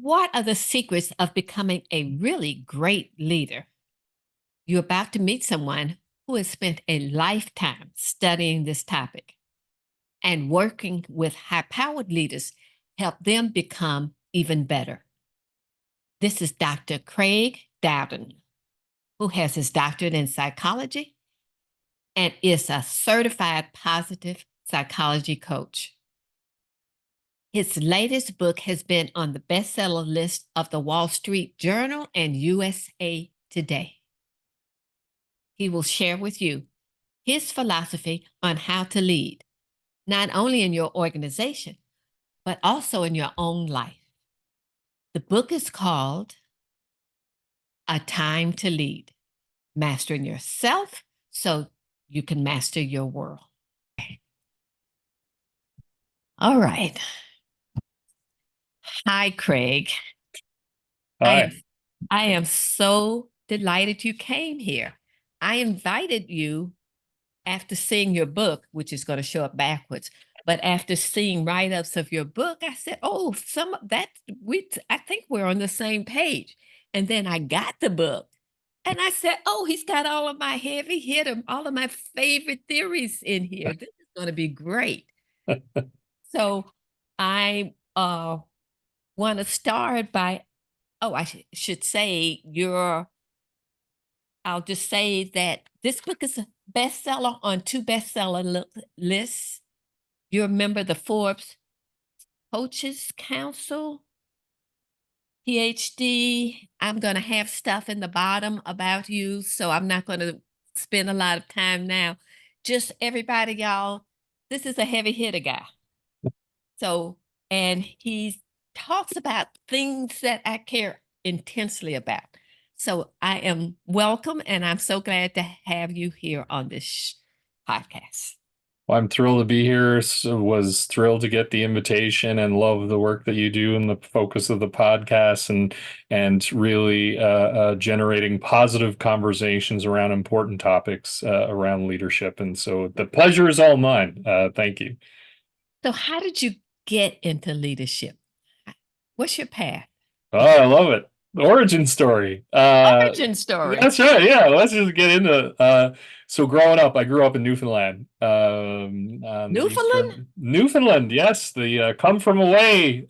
what are the secrets of becoming a really great leader? You're about to meet someone who has spent a lifetime studying this topic and working with high powered leaders help them become even better. This is Dr. Craig Dowden, who has his doctorate in psychology and is a certified positive psychology coach. His latest book has been on the bestseller list of the Wall Street Journal and USA Today. He will share with you his philosophy on how to lead, not only in your organization, but also in your own life. The book is called A Time to Lead, Mastering Yourself so you can master your world. All right. Hi, Craig. I am Hi. I am so delighted you came here. I invited you after seeing your book, which is going to show up backwards. But after seeing write-ups of your book, I said, "Oh, some of that I think we're on the same page." And then I got the book, and I said, "Oh, he's got all of my heavy hitter, all of my favorite theories in here. This is going to be great." So I want to start by, oh, should say I'll just say that this book is a bestseller on two bestseller lists. You remember the Forbes Coaches Council, PhD. I'm going to have stuff in the bottom about you, so I'm not going to spend a lot of time now. Just everybody, y'all, this is a heavy hitter guy. So, and he talks about things that I care intensely about. So I am welcome, and I'm so glad to have you here on this podcast. Well, I'm thrilled to be here. Was thrilled to get the invitation and love the work that you do and the focus of the podcast and really generating positive conversations around important topics around leadership. And so the pleasure is all mine. Thank you. So, how did you get into leadership? What's your path? Oh, I love it. The origin story. Origin story. That's right. Yeah, let's just get into so growing up, I grew up in Newfoundland, on the Newfoundland? eastern Newfoundland. Yes, the Come From Away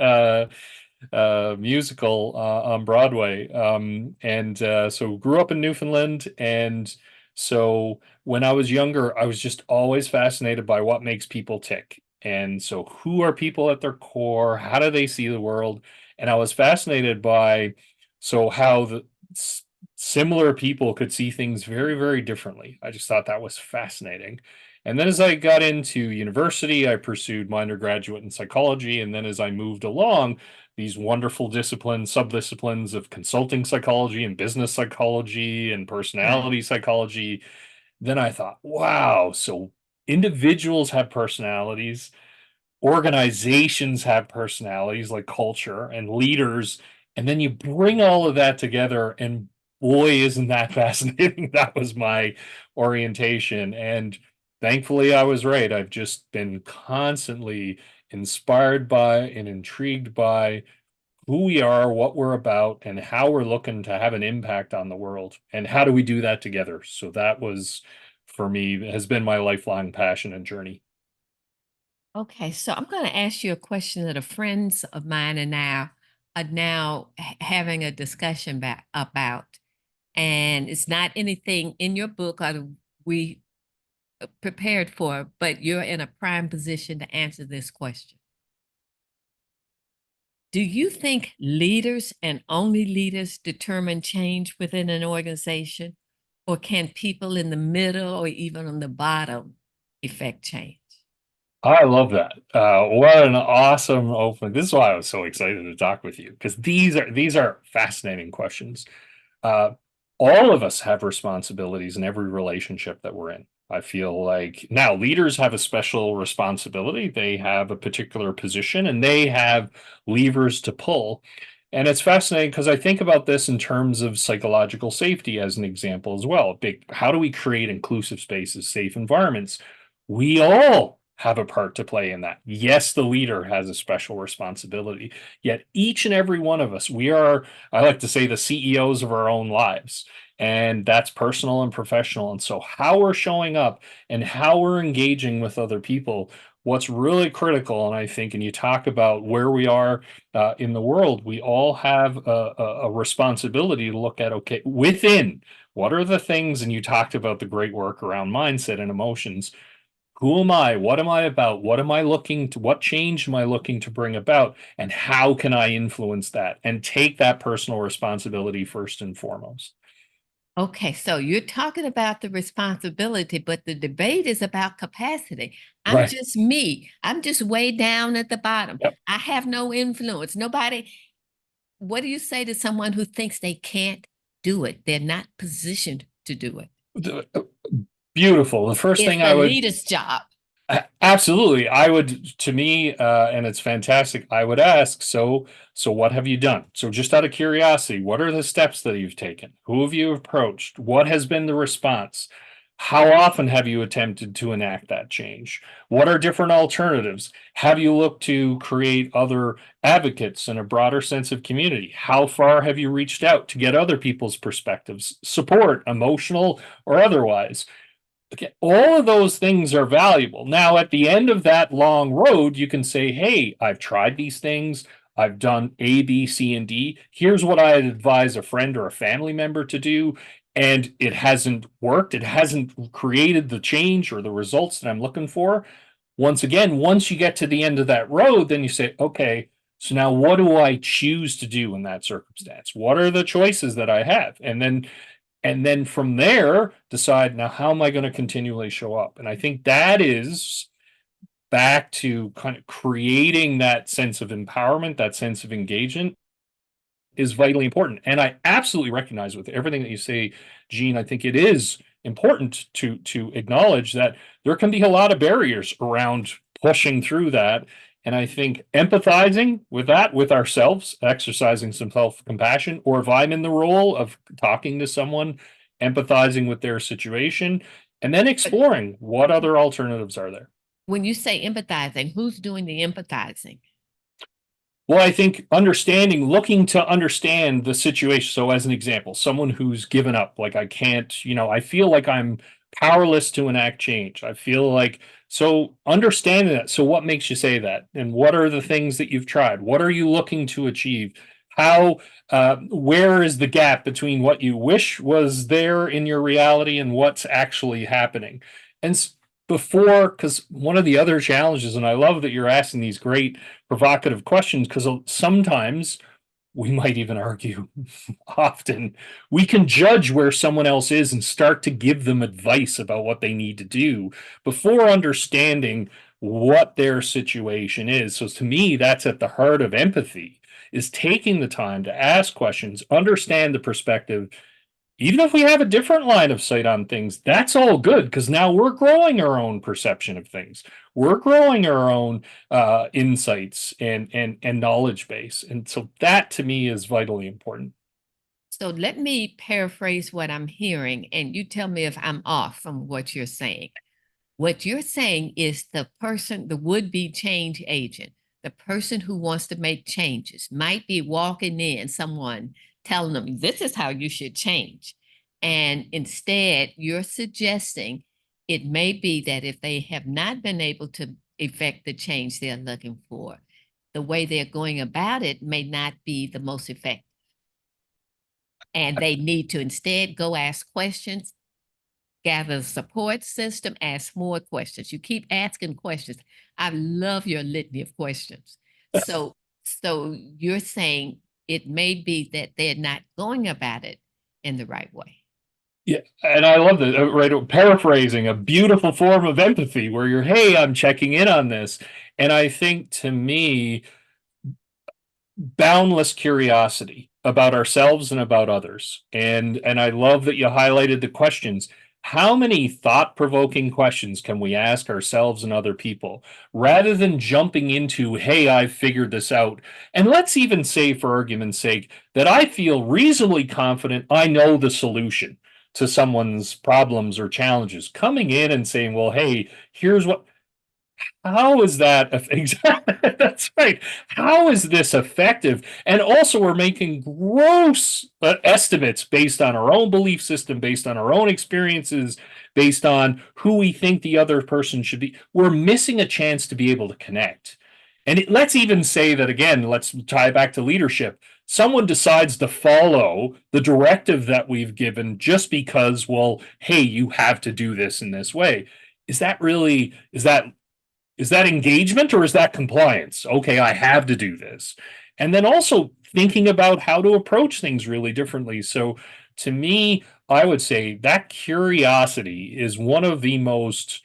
musical on Broadway. And so grew up in Newfoundland, and so when I was younger, I was just always fascinated by what makes people tick. And so who are people at their core? How do they see the world? And I was fascinated by how the similar people could see things very, very differently. I just thought that was fascinating. And then as I got into university, I pursued my undergraduate in psychology. And then as I moved along, these wonderful disciplines, subdisciplines of consulting psychology and business psychology and Right. personality psychology, then I thought, wow, so individuals have personalities, organizations have personalities like culture and leaders, and then you bring all of that together, and boy, isn't that fascinating. That was my orientation, and thankfully I was right. I've just been constantly inspired by and intrigued by who we are, what we're about, and how we're looking to have an impact on the world, and how do we do that together. So that was, for me, has been my lifelong passion and journey. Okay, so I'm going to ask you a question that a friends of mine and now are now having a discussion about, and it's not anything in your book or we prepared for, but you're in a prime position to answer this question. Do you think leaders and only leaders determine change within an organization, or can people in the middle or even on the bottom effect change? I love that. What an awesome opening. This is why I was so excited to talk with you, because these are fascinating questions. Uh, all of us have responsibilities in every relationship that we're in. I feel like now leaders have a special responsibility. They have a particular position and they have levers to pull. And it's fascinating because I think about this in terms of psychological safety as an example as well. How do we create inclusive spaces, safe environments? We all have a part to play in that. Yes, the leader has a special responsibility. Yet each and every one of us, we are, I like to say, the CEOs of our own lives. And that's personal and professional. And so, how we're showing up and how we're engaging with other people, what's really critical, and I think, and you talk about where we are in the world, we all have a responsibility to look at, okay, within what are the things, and you talked about the great work around mindset and emotions. Who am I? What am I about? What am I looking to? What change am I looking to bring about? And how can I influence that and take that personal responsibility first and foremost? Okay, so you're talking about the responsibility, but the debate is about capacity. I'm Right. just me. I'm just way down at the bottom. Yep. I have no influence. Nobody, what do you say to someone who thinks they can't do it? They're not positioned to do it. Beautiful. The first It's thing the I would leader's job. Absolutely. I would, to me, and it's fantastic. I would ask, so what have you done? So just out of curiosity, what are the steps that you've taken? Who have you approached? What has been the response? How often have you attempted to enact that change? What are different alternatives? Have you looked to create other advocates and a broader sense of community? How far have you reached out to get other people's perspectives, support, emotional or otherwise? Okay, all of those things are valuable. Now, at the end of that long road, you can say, hey, I've tried these things. I've done A, B, C, and D. Here's what I'd advise a friend or a family member to do. And it hasn't worked. It hasn't created the change or the results that I'm looking for. Once again, once you get to the end of that road, then you say, okay, so now what do I choose to do in that circumstance? What are the choices that I have? And then from there decide, now how am I going to continually show up? And I think that is back to kind of creating that sense of empowerment, that sense of engagement is vitally important. And I absolutely recognize with everything that you say, Gene, I think it is important to acknowledge that there can be a lot of barriers around pushing through that. And I think empathizing with that, with ourselves, exercising some self-compassion, or if I'm in the role of talking to someone, empathizing with their situation, and then But exploring what other alternatives are there. when you say empathizing, who's doing the empathizing? Well, I think understanding, looking to understand the situation. So, as an example, someone who's given up, like I can't, I feel like I'm powerless to enact change. I feel like, so understanding that. So, what makes you say that? And what are the things that you've tried? What are you looking to achieve? Where is the gap between what you wish was there in your reality and what's actually happening? And before, because one of the other challenges, and I love that you're asking these great provocative questions, because sometimes we might even argue, often we can judge where someone else is and start to give them advice about what they need to do before understanding what their situation is. So to me, that's at the heart of empathy, is taking the time to ask questions, understand the perspective, even if we have a different line of sight on things. That's all good, because now we're growing our own perception of things. We're growing our own insights and knowledge base, and so that to me is vitally important. So let me paraphrase what I'm hearing, and you tell me if I'm off from what you're saying. What you're saying is the person, the would be change agent, the person who wants to make changes, might be walking in, someone telling them, this is how you should change. And instead, you're suggesting it may be that if they have not been able to effect the change they're looking for, the way they're going about it may not be the most effective. And they need to instead go ask questions, gather a support system, ask more questions. You keep asking questions. I love your litany of questions. So you're saying it may be that they're not going about it in the right way. Yeah, and I love that. Right, paraphrasing, a beautiful form of empathy, where you're, hey, I'm checking in on this, and I think to me, boundless curiosity about ourselves and about others. And I love that you highlighted the questions. How many thought-provoking questions can we ask ourselves and other people rather than jumping into, hey, I've figured this out? And let's even say, for argument's sake, that I feel reasonably confident I know the solution to someone's problems or challenges. Coming in and saying, well, hey, here's what. How is that exactly? That's right. How is this effective? And also, we're making gross estimates based on our own belief system, based on our own experiences, based on who we think the other person should be. We're missing a chance to be able to connect. And let's even say that again, let's tie back to leadership. Someone decides to follow the directive that we've given just because, well, hey, you have to do this in this way. Is that engagement or is that compliance? Okay, I have to do this. And then also thinking about how to approach things really differently. So to me, I would say that curiosity is one of the most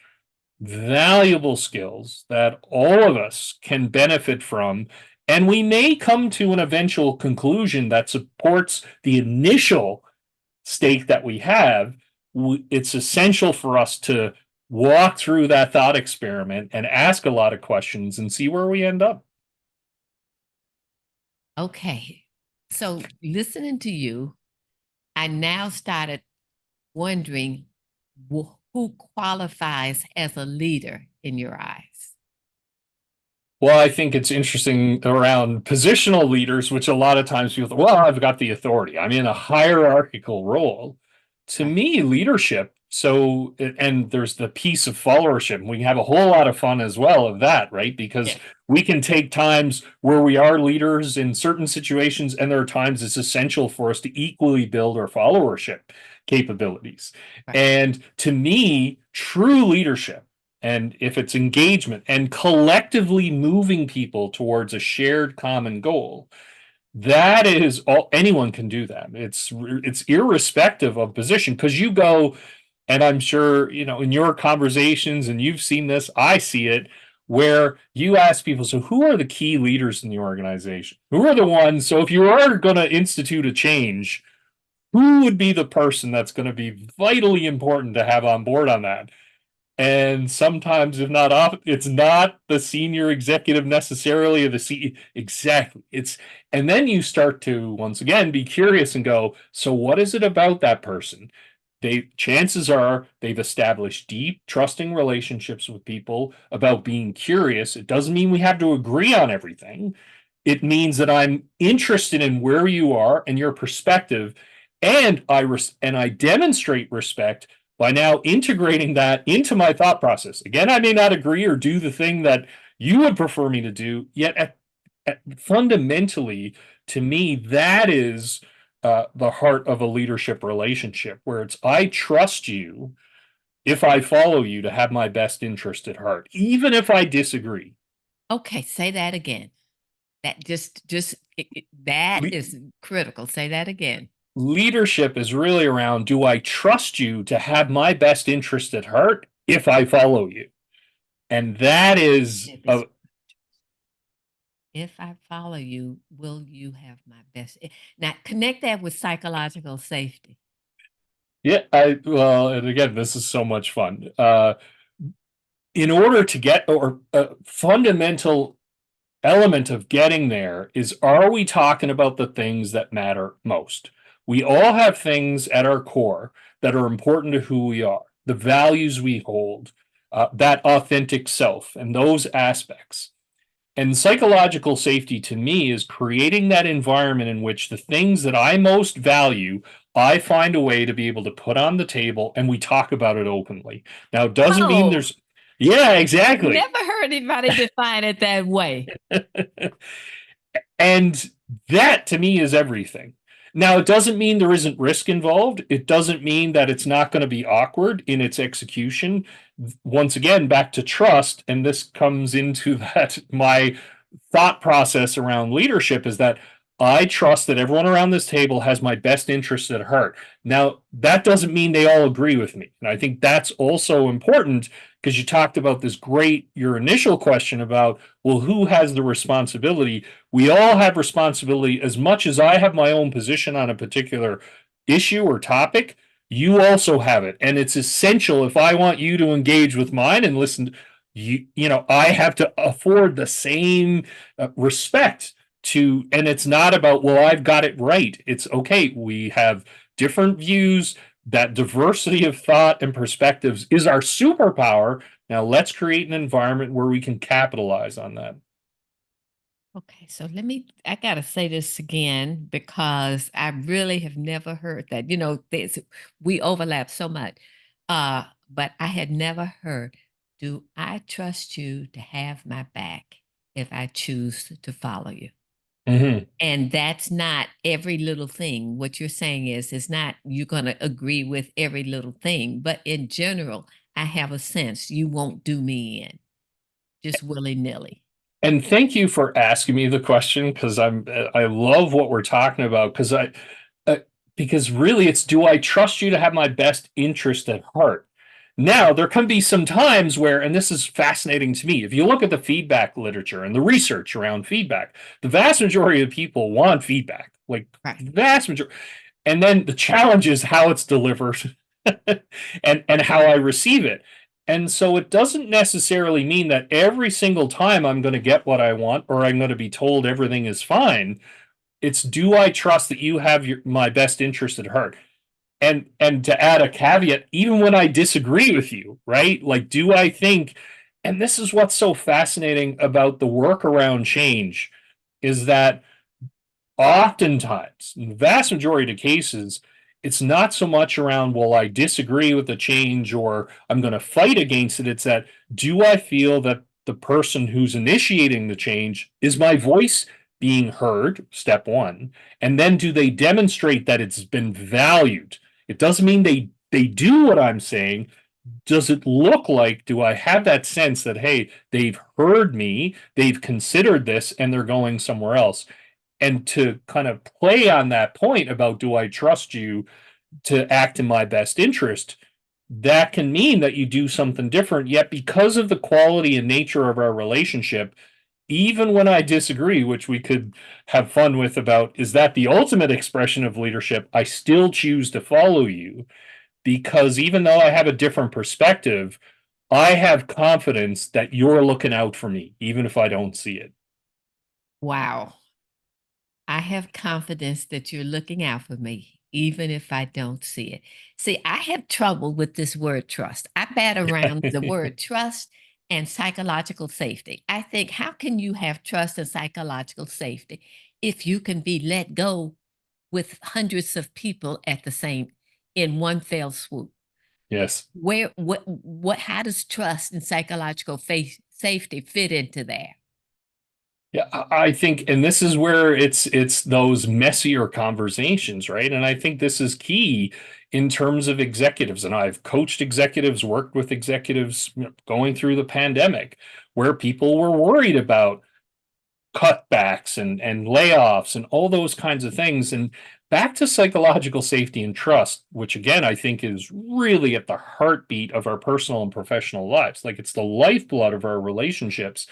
valuable skills that all of us can benefit from. And we may come to an eventual conclusion that supports the initial stake that we have. It's essential for us to walk through that thought experiment and ask a lot of questions and see where we end up. Okay. So listening to you, I now started wondering who qualifies as a leader in your eyes. Well, I think it's interesting around positional leaders, which a lot of times people think, well, I've got the authority. I'm in a hierarchical role. To Right. me, leadership, so, and there's the piece of followership. We can have a whole lot of fun as well of that, right? Because Yeah. we can take times where we are leaders in certain situations, and there are times it's essential for us to equally build our followership capabilities. Right. And to me, true leadership, and if it's engagement and collectively moving people towards a shared common goal, that is all. Anyone can do that. It's irrespective of position, because you go, and I'm sure in your conversations, and you've seen this, I see it, where you ask people, so who are the key leaders in the organization? Who are the ones? So if you are going to institute a change, who would be the person that's going to be vitally important to have on board on that? And sometimes, if not often, it's not the senior executive necessarily, or the CEO. Exactly. And then you start to once again be curious and go, so what is it about that person? Chances are they've established deep, trusting relationships with people about being curious. It doesn't mean we have to agree on everything. It means that I'm interested in where you are and your perspective, and I demonstrate respect by now integrating that into my thought process. Again, I may not agree or do the thing that you would prefer me to do, yet fundamentally, to me, that is the heart of a leadership relationship, where it's I trust you if I follow you to have my best interest at heart, even if I disagree. Okay, say that again. That just that Le- is critical. Say that again. Leadership is really around, do I trust you to have my best interest at heart if I follow you? And that is If it's if I follow you, will you have my best? Now connect that with psychological safety. yeah, well, and again, this is so much fun. In order to get, or a fundamental element of getting there is, are we talking about the things that matter most? We all have things at our core that are important to who we are, the values we hold, that authentic self, and those aspects. And psychological safety to me is creating that environment in which the things that I most value, I find a way to be able to put on the table and we talk about it openly. Now, it doesn't mean Oh, there's, yeah, exactly. never heard anybody define it that way. And that to me is everything. Now, it doesn't mean there isn't risk involved. It doesn't mean that it's not going to be awkward in its execution. Once again, back to trust. And this comes into that my thought process around leadership is that I trust that everyone around this table has my best interest at heart. Now, that doesn't mean they all agree with me. And I think that's also important, because you talked about this your initial question about, well, who has the responsibility? We all have responsibility. As much as I have my own position on a particular issue or topic, you also have it. And it's essential, if I want you to engage with mine and listen, I have to afford the same respect to, and it's not about, well, I've got it right. It's okay. We have different views. That diversity of thought and perspectives is our superpower, Now let's create an environment where we can capitalize on that. Okay, so I gotta say this again because I really have never heard that. We overlap so much. But I had never heard, do I trust you to have my back if I choose to follow you? Mhm. And that's not every little thing. What you're saying is, it's not you're going to agree with every little thing, but in general, I have a sense you won't do me in just willy nilly. And thank you for asking me the question because I love what we're talking about uh, because really it's, do I trust you to have my best interest at heart? Now there can be some times where, and this is fascinating to me, if you look at the feedback literature and the research around feedback, the vast majority of people want feedback, like Right. vast majority. And then the challenge is how it's delivered and how I receive it. And so it doesn't necessarily mean that every single time I'm going to get what I want or I'm going to be told everything is fine. It's, do I trust that you have my best interest at heart? And to add a caveat, even when I disagree with you, right? Like, do I think, and this is what's so fascinating about the work around change, is that oftentimes, in the vast majority of cases, it's not so much around, well, I disagree with the change or I'm going to fight against it. It's that, do I feel that the person who's initiating the change, is my voice being heard? Step one. And then do they demonstrate that it's been valued? It doesn't mean they do what I'm saying. Does it look like, do I have that sense that, hey, they've heard me, they've considered this, and they're going somewhere else? And to kind of play on that point about, do I trust you to act in my best interest, that can mean that you do something different. Yet because of the quality and nature of our relationship, even when I disagree, which we could have fun with about, is that the ultimate expression of leadership, I still choose to follow you, because even though I have a different perspective, I have confidence that you're looking out for me even if I don't see it. Wow. I have confidence that you're looking out for me, even if I don't see it. See, I have trouble with this word trust. I bat around the word trust and psychological safety. I think, how can you have trust and psychological safety if you can be let go with hundreds of people at the same in one fell swoop? Yes. How does trust and psychological safety fit into that? Yeah, I think, and this is where it's those messier conversations, right? And I think this is key in terms of executives. And I've coached executives, worked with executives, going through the pandemic, where people were worried about cutbacks and layoffs and all those kinds of things. And back to psychological safety and trust, which again I think is really at the heartbeat of our personal and professional lives. Like, it's the lifeblood of our relationships,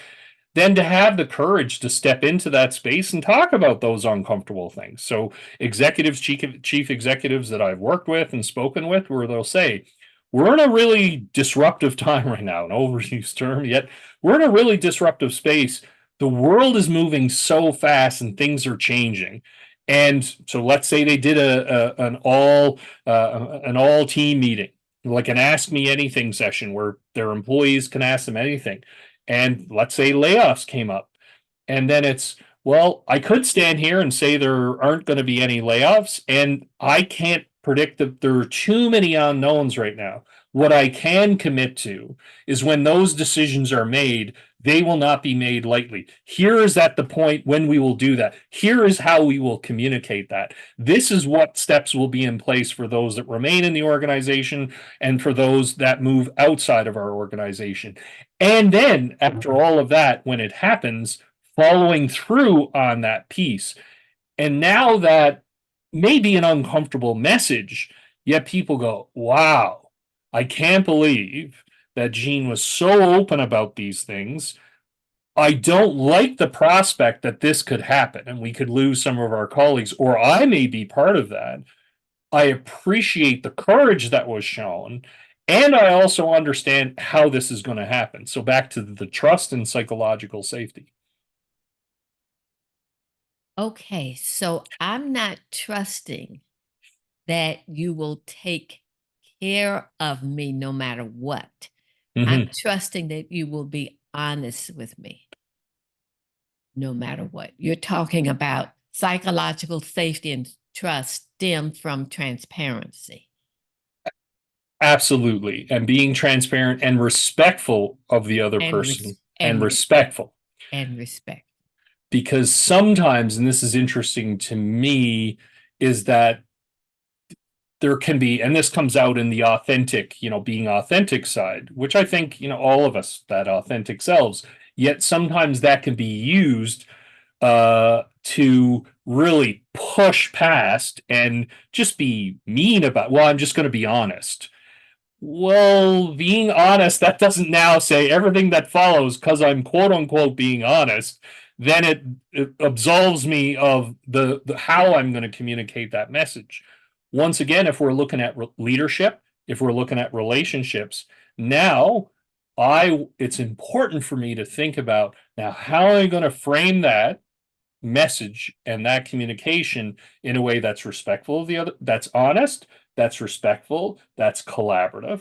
then to have the courage to step into that space and talk about those uncomfortable things. So executives, chief executives that I've worked with and spoken with, where they'll say, we're in a really disruptive time right now, an overused term, yet we're in a really disruptive space. The world is moving so fast and things are changing. And so let's say they did an all team meeting, like an ask me anything session where their employees can ask them anything, and let's say layoffs came up, and then it's, well, I could stand here and say there aren't going to be any layoffs, and I can't predict that there are too many unknowns right now. What I can commit to is, when those decisions are made, they will not be made lightly. Here is at the point when we will do that. Here is how we will communicate that. This is what steps will be in place for those that remain in the organization and for those that move outside of our organization. And then, after all of that, when it happens, following through on that piece. And now that may be an uncomfortable message, yet people go, wow, I can't believe that Gene was so open about these things. I don't like the prospect that this could happen and we could lose some of our colleagues, or I may be part of that. I appreciate the courage that was shown. And I also understand how this is going to happen. So back to the trust and psychological safety. Okay, so I'm not trusting that you will take care of me no matter what. I'm Mhm. trusting that you will be honest with me no matter what. You're talking about psychological safety and trust stem from transparency Absolutely. And being transparent and respectful of the other and person and and respectful. and respect. Because sometimes, and this is interesting to me, is that there can be, and this comes out in the authentic, being authentic side, which I think, all of us, that authentic selves, yet sometimes that can be used to really push past and just be mean about, well, I'm just going to be honest. Well, being honest, that doesn't now say everything that follows because I'm quote unquote being honest. Then it absolves me of the how I'm going to communicate that message. Once again, if we're looking at leadership, if we're looking at relationships, now it's important for me to think about now how am I going to frame that message and that communication in a way that's respectful of the other, that's honest, that's respectful, that's collaborative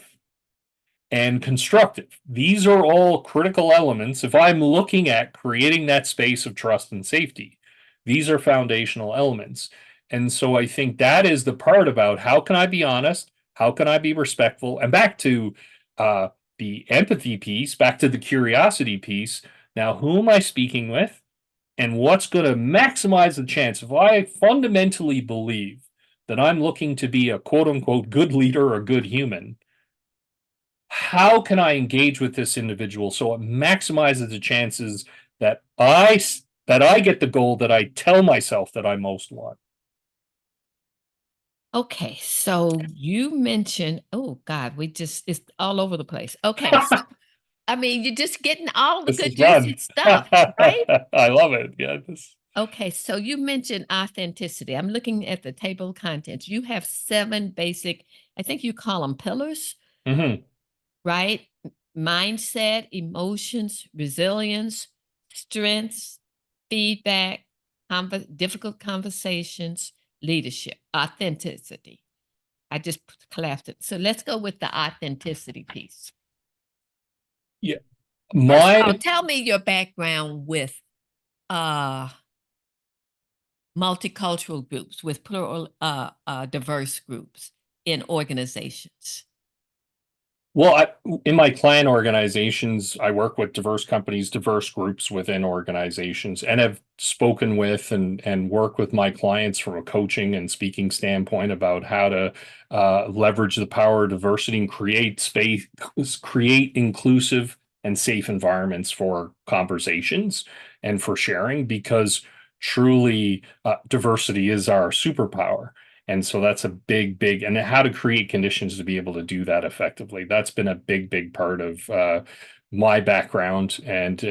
and constructive. These are all critical elements. If I'm looking at creating that space of trust and safety, these are foundational elements. And so I think that is the part about how can I be honest? How can I be respectful? And back to uh, the empathy piece, back to the curiosity piece. Now, who am I speaking with? And what's going to maximize the chance? If I fundamentally believe that I'm looking to be a quote unquote good leader or good human, how can I engage with this individual so it maximizes the chances that I get the goal that I tell myself that I most want? Okay, so you mentioned, oh God, it's all over the place. Okay, I mean, you're just getting all the This good, is juicy fun. stuff, right? I love it. Yeah. Okay, so you mentioned authenticity. I'm looking at the table of contents. You have seven basic, I think you call them pillars, Mhm. right? Mindset, emotions, resilience, strengths, feedback, difficult conversations, leadership, authenticity. I just collapsed it. So let's go with the authenticity piece. Yeah. First of My all, tell me your background with uh multicultural groups, with plural diverse groups in organizations. Well, in my client organizations, I work with diverse companies, diverse groups within organizations, and have spoken with and work with my clients from a coaching and speaking standpoint about how to leverage the power of diversity and create space, create inclusive and safe environments for conversations and for sharing, because truly diversity is our superpower. And so that's a big, and how to create conditions to be able to do that effectively. That's been a big part of my background and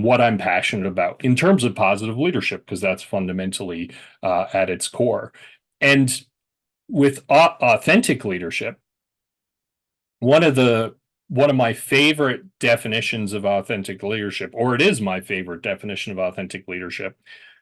what I'm passionate about in terms of positive leadership, because that's fundamentally at its core. And with authentic leadership, one of the one of my favorite definitions of authentic leadership, or it is my favorite definition of authentic leadership,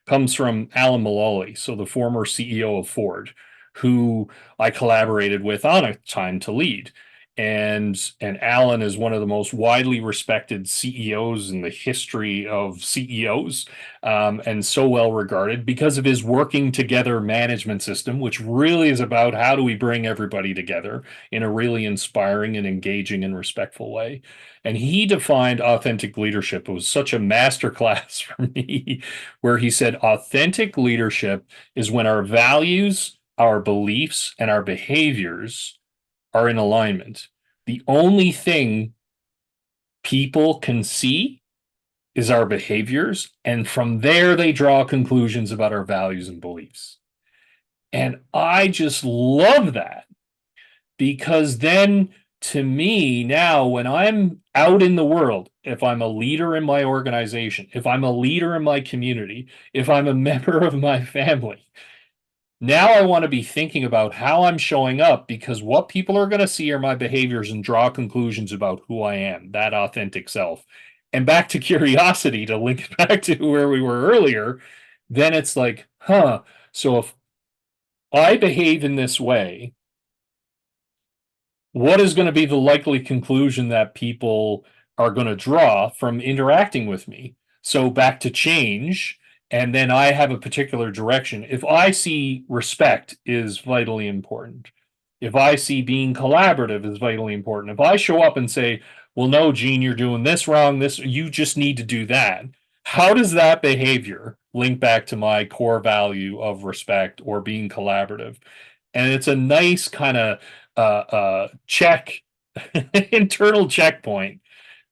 comes from Alan Mulally, so the former CEO of Ford, who I collaborated with on A Time to Lead. And Alan is one of the most widely respected CEOs in the history of CEOs, and so well regarded because of his working together management system, which really is about how do we bring everybody together in a really inspiring and engaging and respectful way. And he defined authentic leadership. It was such a masterclass for me, where he said authentic leadership is when our values, our beliefs, and our behaviors are in alignment. The only thing people can see is our behaviors, and from there they draw conclusions about our values and beliefs. And I just love that, because then to me now, when I'm out in the world, if I'm a leader in my organization, if I'm a leader in my community, if I'm a member of my family, now I want to be thinking about how I'm showing up, because what people are going to see are my behaviors and draw conclusions about who I am, that authentic self. And back to curiosity, to link it back to where we were earlier, then it's like, so if I behave in this way, what is going to be the likely conclusion that people are going to draw from interacting with me? So back to change, and then I have a particular direction. If I see respect is vitally important, if I see being collaborative is vitally important, if I show up and say, well, no, Gene, you're doing this wrong, this, you just need to do that. How does that behavior link back to my core value of respect or being collaborative? And it's a nice kind of check, internal checkpoint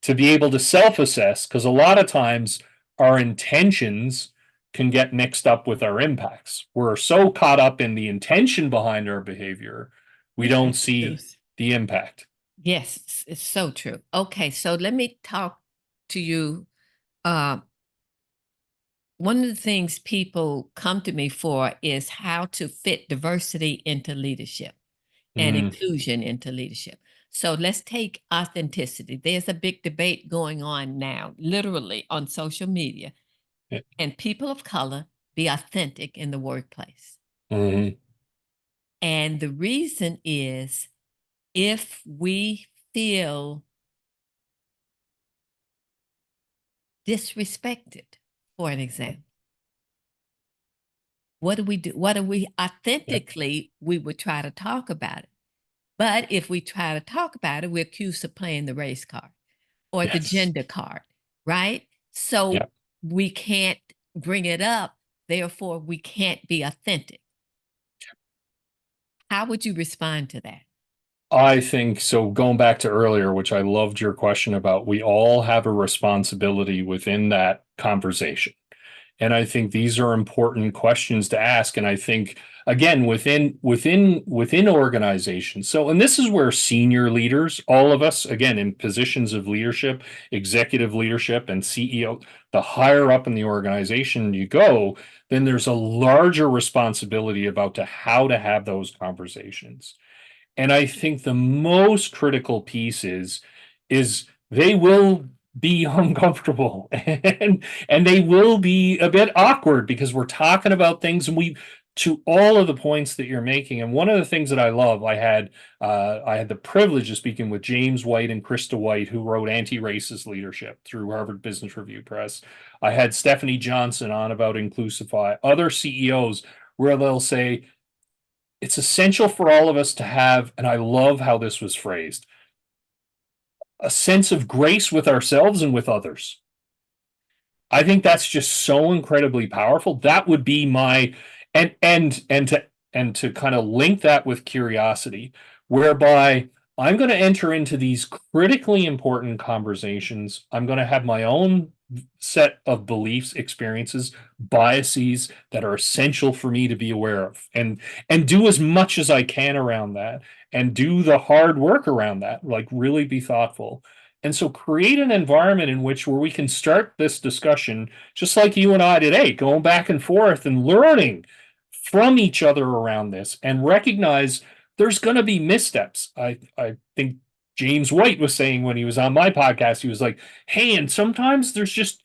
to be able to self-assess, because a lot of times our intentions can get mixed up with our impacts. We're so caught up in the intention behind our behavior, we That's don't the see truth. the impact. Yes, it's so true. Okay, so let me talk to you. Uh, One of the things people come to me for is how to fit diversity into leadership and Mm, inclusion into leadership. So let's take authenticity. There's a big debate going on now, literally on social media. yeah, And people of color be authentic in the workplace. mhm, And the reason is if we feel disrespected, for an example, what do we do? What do we yeah, authentically? We would try to talk about it. But if we try to talk about it, we're accused of playing the race card or the yes, gender card, right? yeah. So we can't bring it up. Therefore, we can't be authentic. How would you respond to that? I think so. Going back to earlier, which I loved your question about, we all have a responsibility within that conversation. And I think these are important questions to ask. And I think again, within organizations. So, and this is where senior leaders, all of us, again, in positions of leadership, executive leadership, and CEO, the higher up in the organization you go, then there's a larger responsibility about to how to have those conversations. And I think the most critical piece is they will be uncomfortable and they will be a bit awkward because we're talking about things and we to all of the points that you're making. And one of the things that I love, I had the privilege of speaking with James White and Krista White, who wrote Anti-Racist Leadership through Harvard Business Review Press. I had Stephanie Johnson on about Inclusify, other CEOs where they'll say, it's essential for all of us to have, and I love how this was phrased, a sense of grace with ourselves and with others. I think that's just so incredibly powerful. That would be my and to kind of link that with curiosity, whereby I'm going to enter into these critically important conversations. I'm going to have my own set of beliefs, experiences, biases that are essential for me to be aware of, and do as much as I can around that, and do the hard work around that, like really be thoughtful. And so create an environment in which where we can start this discussion, just like you and I today, going back and forth and learning from each other around this and recognize there's going to be missteps. I think James White was saying when he was on my podcast, he was like, hey, and sometimes there's just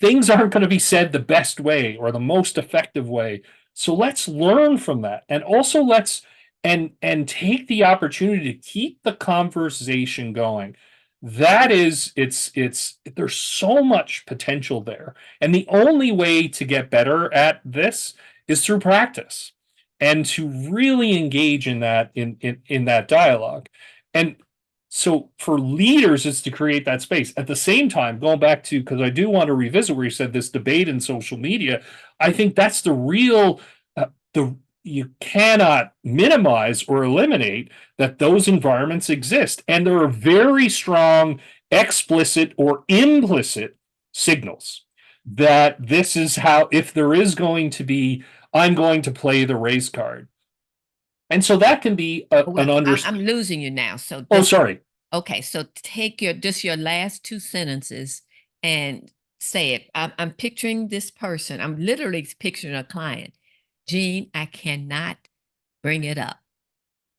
things aren't going to be said the best way or the most effective way. So let's learn from that. And also let's and take the opportunity to keep the conversation going. That is it's there's so much potential there. And the only way to get better at this is through practice and to really engage in that in that dialogue. And so for leaders, it's to create that space. At the same time, going back to, because I do want to revisit where you said this debate in social media, I think that's the real the you cannot minimize or eliminate that those environments exist, and there are very strong explicit or implicit signals that this is how, if there is going to be, I'm going to play the race card, and so that can be an Well, under. I'm losing you now. So Oh, just sorry. okay. So take your just your last two sentences and say it. I'm picturing this person. I'm literally picturing a client. Jean, I cannot bring it up.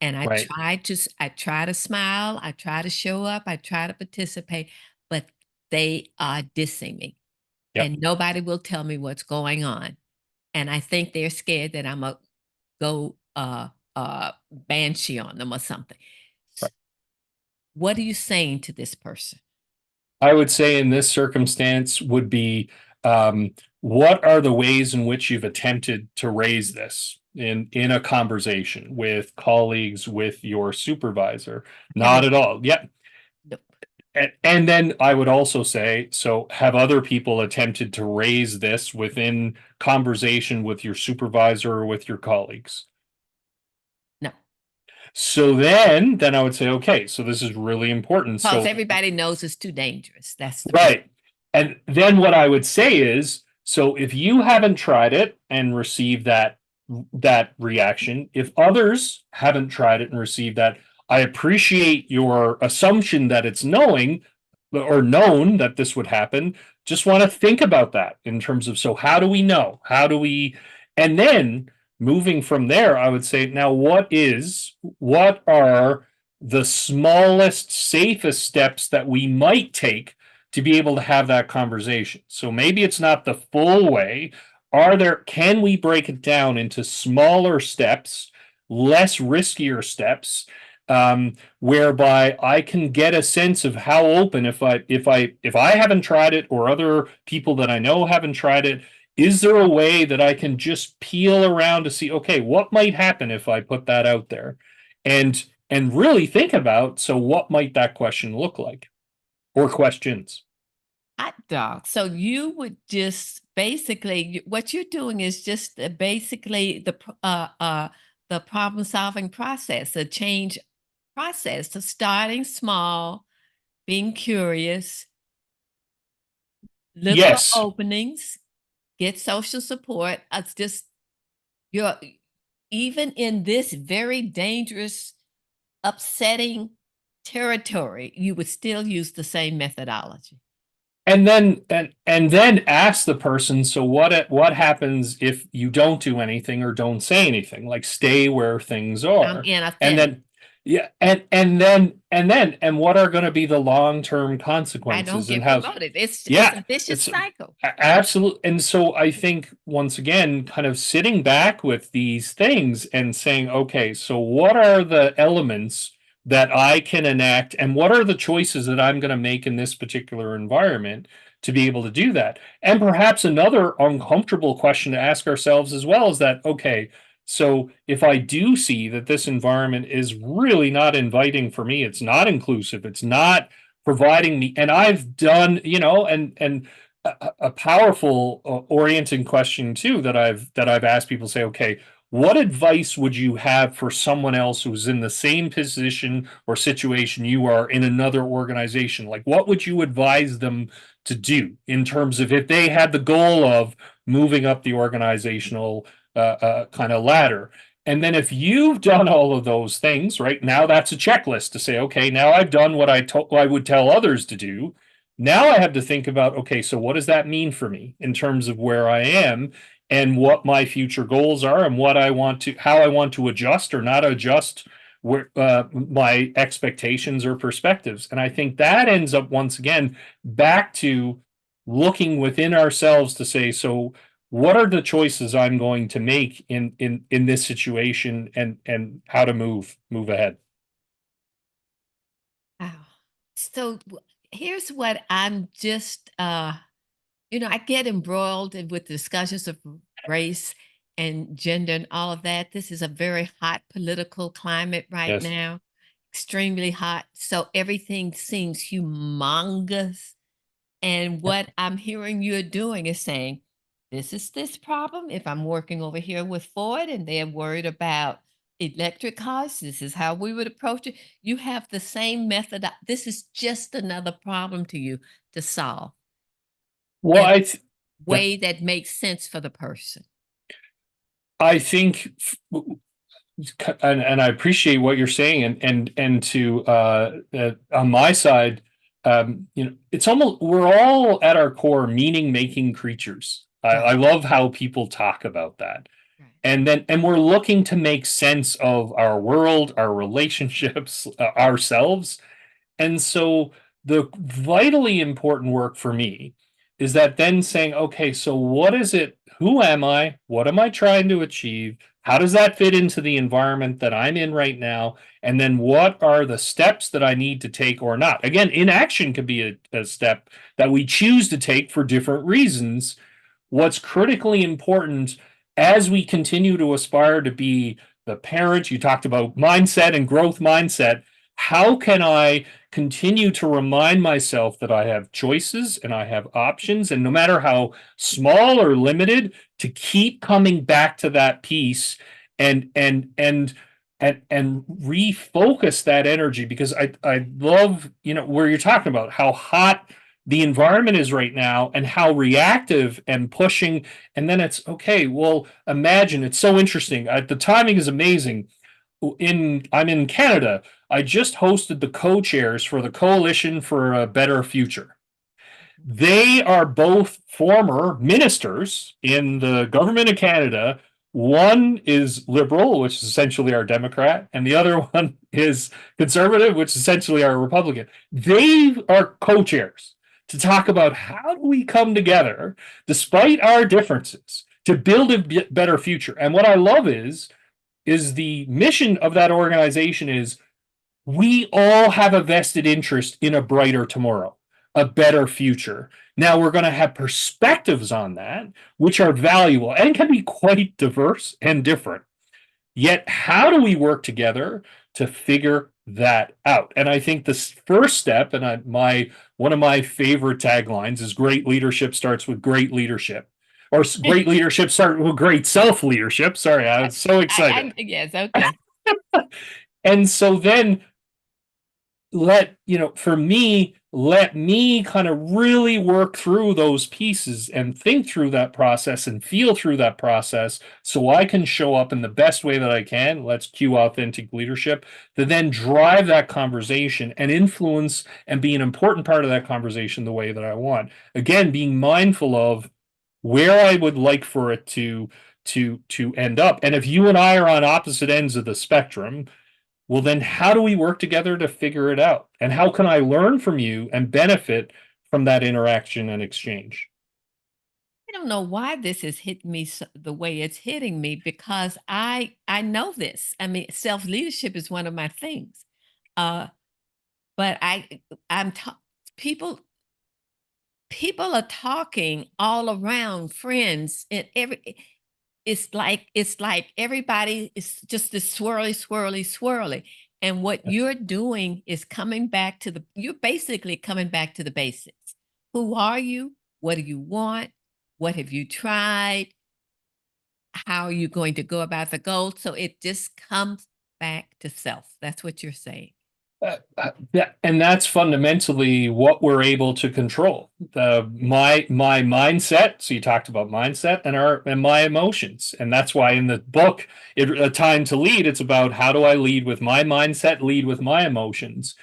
And Right. I try to smile, I try to show up, I try to participate, but they are dissing me. Yep. And nobody will tell me what's going on. And I think they're scared that I'm a go banshee on them or something. Right. What are you saying to this person? I would say in this circumstance would be, what are the ways in which you've attempted to raise this in a conversation with colleagues, with your supervisor? Not Haven't. at all. Yeah. Nope. And then I would also say, so have other people attempted to raise this within conversation with your supervisor or with your colleagues? No. So then I would say, okay, so this is really important. Because So everybody knows it's too dangerous. That's the reason. right. And then what I would say is, so if you haven't tried it and received that reaction, if others haven't tried it and received that, I appreciate your assumption that it's knowing or known that this would happen. Just want to think about that in terms of, so how do we know? How do we, and then moving from there, I would say, now what are the smallest, safest steps that we might take to be able to have that conversation? So maybe it's not the full way. Can we break it down into smaller steps, less riskier steps, whereby I can get a sense of how open, if I haven't tried it or other people that I know haven't tried it, is there a way that I can just peel around to see, okay, what might happen if I put that out there? And really think about, so what might that question look like, or questions? Hot dog. So you would just basically what you're doing is just basically the problem solving process, the change process, so starting small, being curious, look for Yes. openings, get social support. It's just you're even in this very dangerous, upsetting territory, you would still use the same methodology. And then ask the person, so what happens if you don't do anything or don't say anything, like stay where things I'm are? And inauthentic. then yeah, and what are going to be the long-term I don't consequences, and get how? promoted. It's Yeah, a vicious it's cycle. absolute. And so I think, once again, kind of sitting back with these things and saying, okay, so what are the elements that I can enact, and what are the choices that I'm going to make in this particular environment to be able to do that? And perhaps another uncomfortable question to ask ourselves as well is that, okay, so if I do see that this environment is really not inviting for me, it's not inclusive, it's not providing me, and I've done, and a powerful orienting question too that I've asked people, say, okay, what advice would you have for someone else who's in the same position or situation you are in another organization? Like, what would you advise them to do in terms of, if they had the goal of moving up the organizational kind of ladder? And then if you've done all of those things, right now, that's a checklist to say, okay, now I've done what I would tell others to do. Now I have to think about, okay, so what does that mean for me in terms of where I am and what my future goals are, and how I want to adjust or not adjust my expectations or perspectives. And I think that ends up, once again, back to looking within ourselves to say, so what are the choices I'm going to make in this situation, and how to move ahead. Wow. So here's what I'm just I get embroiled with discussions of race and gender and all of that. This is a very hot political climate right Yes. now, extremely hot. So everything seems humongous. And Yep. what I'm hearing you're doing is saying, this is this problem. If I'm working over here with Ford and they're worried about electric cars, this is how we would approach it. You have the same method. This is just another problem to you to solve Well, in a yeah, way that makes sense for the person. I think, and I appreciate what you're saying, and to on my side, it's almost, we're all at our core meaning making creatures. I Right. love how people talk about that. Right. And we're looking to make sense of our world, our relationships, ourselves. And so the vitally important work for me is that then saying, okay, so what is it? Who am I? What am I trying to achieve? How does that fit into the environment that I'm in right now? And then what are the steps that I need to take or not? Again, inaction could be a step that we choose to take for different reasons. What's critically important as we continue to aspire to be the parent, you talked about mindset and growth mindset. How can I continue to remind myself that I have choices and I have options, and no matter how small or limited, to keep coming back to that piece and refocus that energy, because I love, where you're talking about how hot the environment is right now and how reactive and pushing. And then it's okay, well, imagine, it's so interesting, the timing is amazing. I'm in Canada. I just hosted the co-chairs for the Coalition for a Better Future. They are both former ministers in the government of Canada. One is liberal, which is essentially our Democrat, and the other one is conservative, which is essentially our Republican. They are co-chairs to talk about how do we come together, despite our differences, to build a better future. And what I love is the mission of that organization is we all have a vested interest in a brighter tomorrow, a better future. Now we're going to have perspectives on that, which are valuable and can be quite diverse and different. Yet, how do we work together to figure that out? And I think this first step, and one of my favorite taglines is "Great leadership starts with great leadership," or "Great leadership starts with great self leadership." Sorry, I was so excited. Yes, okay. And so then for me, let me kind of really work through those pieces and think through that process and feel through that process so I can show up in the best way that I can. Let's cue authentic leadership to then drive that conversation and influence and be an important part of that conversation the way that I want. Again, being mindful of where I would like for it to end up. And if you and I are on opposite ends of the spectrum, well, then how do we work together to figure it out? And how can I learn from you and benefit from that interaction and exchange? I don't know why this is hitting me the way it's hitting me, because I know this. I mean, self leadership is one of my things. Uh, but I'm people people are talking all around, friends, and it's like everybody is just this swirly, swirly, swirly. And what you're doing is coming back to you're basically coming back to the basics. Who are you? What do you want? What have you tried? How are you going to go about the goal? So it just comes back to self. That's what you're saying. And that's fundamentally what we're able to control. My mindset. So you talked about mindset and my emotions, and that's why in the book, A Time to Lead, it's about how do I lead with my mindset, lead with my emotions.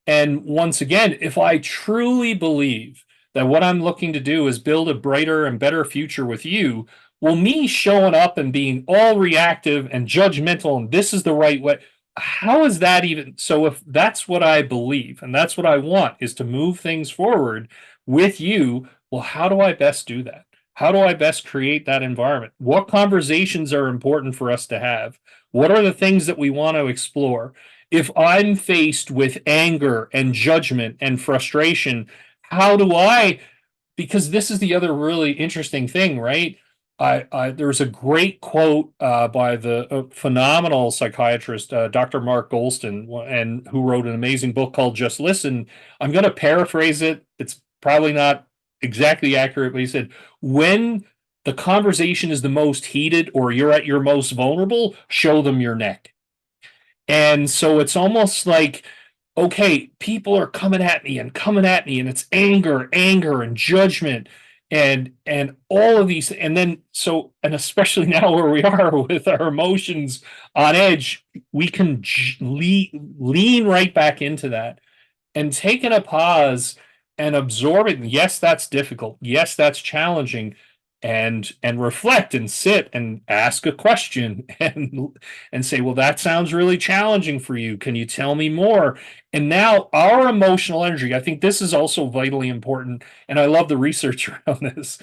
And once again, if I truly believe that what I'm looking to do is build a brighter and better future with you, well, me showing up and being all reactive and judgmental and this is the right way, how is that even? So if that's what I believe and that's what I want is to move things forward with you, well, how do I best do that? How do I best create that environment? What conversations are important for us to have? What are the things that we want to explore? If I'm faced with anger and judgment and frustration, how do I? Because this is the other really interesting thing, right? There's a great quote by the phenomenal psychiatrist Dr. Mark Goldstein, and who wrote an amazing book called Just Listen. I'm going to paraphrase it. It's probably not exactly accurate, but he said, "When the conversation is the most heated or you're at your most vulnerable, show them your neck." And so it's almost like, okay, people are coming at me and coming at me, and it's anger, and judgment, and all of these, and then and especially now where we are with our emotions on edge, we can lean right back into that and taking a pause and absorbing. Yes, that's difficult. Yes, that's challenging. And reflect and sit and ask a question and say, well, that sounds really challenging for you. Can you tell me more? And now our emotional energy, I think this is also vitally important. And I love the research around this.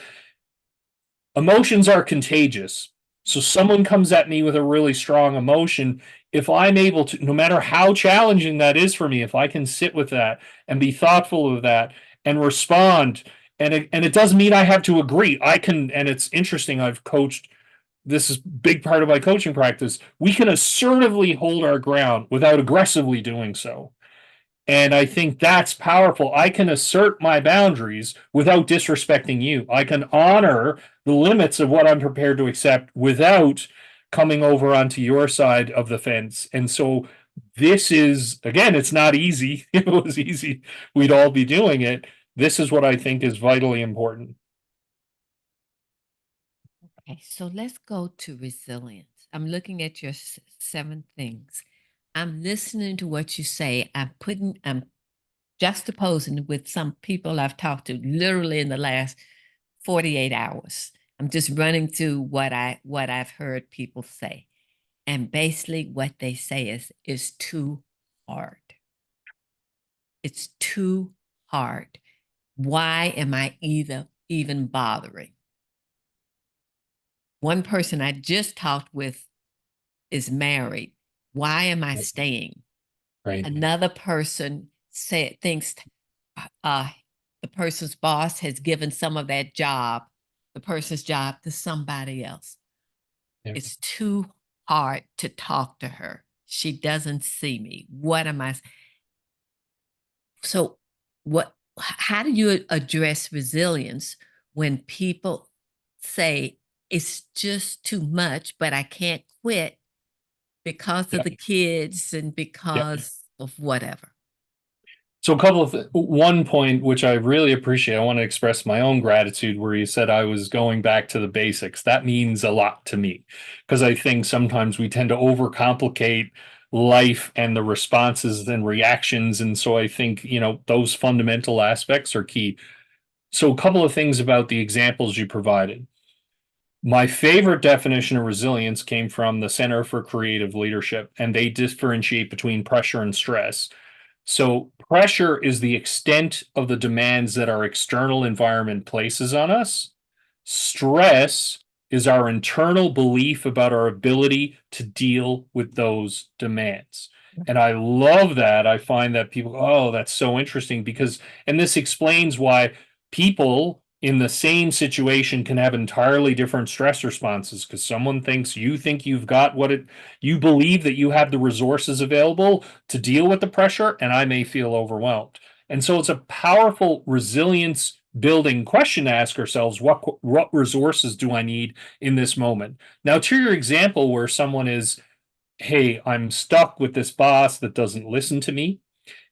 Emotions are contagious. So someone comes at me with a really strong emotion. If I'm able to, no matter how challenging that is for me, if I can sit with that and be thoughtful of that and respond, and it doesn't mean I have to agree. I can, and it's interesting. I've coached. This is a big part of my coaching practice. We can assertively hold our ground without aggressively doing so. And I think that's powerful. I can assert my boundaries without disrespecting you. I can honor the limits of what I'm prepared to accept without coming over onto your side of the fence. And so this is, again, it's not easy. If it was easy, we'd all be doing it. This is what I think is vitally important. Okay, so let's go to resilience. I'm looking at your seven things. I'm listening to what you say. I'm juxtaposing with some people I've talked to literally in the last 48 hours. I'm just running through what I've heard people say. And basically what they say is too hard. It's too hard. Why am I even bothering? One person I just talked with is married. Why am I staying? Right. Another person said thinks uh, the person's boss has given some of that job, the person's job, to somebody else. Yeah. It's too hard to talk to her. She doesn't see me. What am I? So, what? How do you address resilience when people say it's just too much, but I can't quit because of Yeah. the kids and Yeah. because of whatever? So a couple of one point which I really appreciate. I want to express my own gratitude where you said I was going back to the basics. That means a lot to me because I think sometimes we tend to overcomplicate life and the responses and reactions, and so I think those fundamental aspects are key. So a couple of things about the examples you provided. My favorite definition of resilience came from the Center for Creative Leadership, and they differentiate between pressure and stress. So pressure is the extent of the demands that our external environment places on us. Stress is our internal belief about our ability to deal with those demands. And I love that. I find that people, oh, that's so interesting because, and this explains why people in the same situation can have entirely different stress responses because someone thinks you think you've got you believe that you have the resources available to deal with the pressure, and I may feel overwhelmed. And so it's a powerful resilience building question to ask ourselves, what resources do I need in this moment? Now, to your example where someone is, hey, I'm stuck with this boss that doesn't listen to me,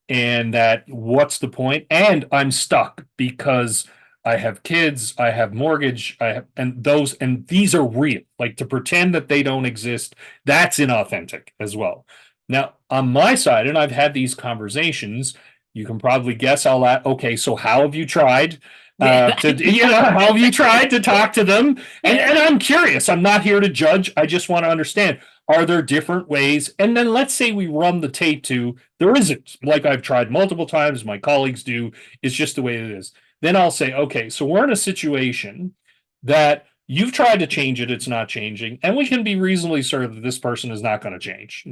and that what's the point? And I'm stuck because I have kids, I have mortgage, I have, and these are real. Like to pretend that they don't exist, that's inauthentic as well. Now, on my side, and I've had these conversations, you can probably guess okay, so how have you tried? Yeah, How have you tried to talk to them? And yeah. and I'm curious. I'm not here to judge. I just want to understand. Are there different ways? And then let's say we run the tape to there isn't, like I've tried multiple times, my colleagues do, it's just the way it is. Then I'll say, okay, so we're in a situation that you've tried to change it, it's not changing, and we can be reasonably certain that this person is not going to change,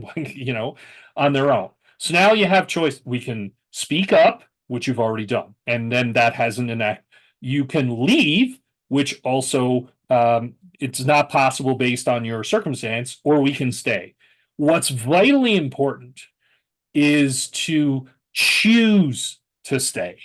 on their own. So now you have choice. We can speak up, which you've already done, and then that has an enact. You can leave, which also it's not possible based on your circumstance, or we can stay. What's vitally important is to choose to stay.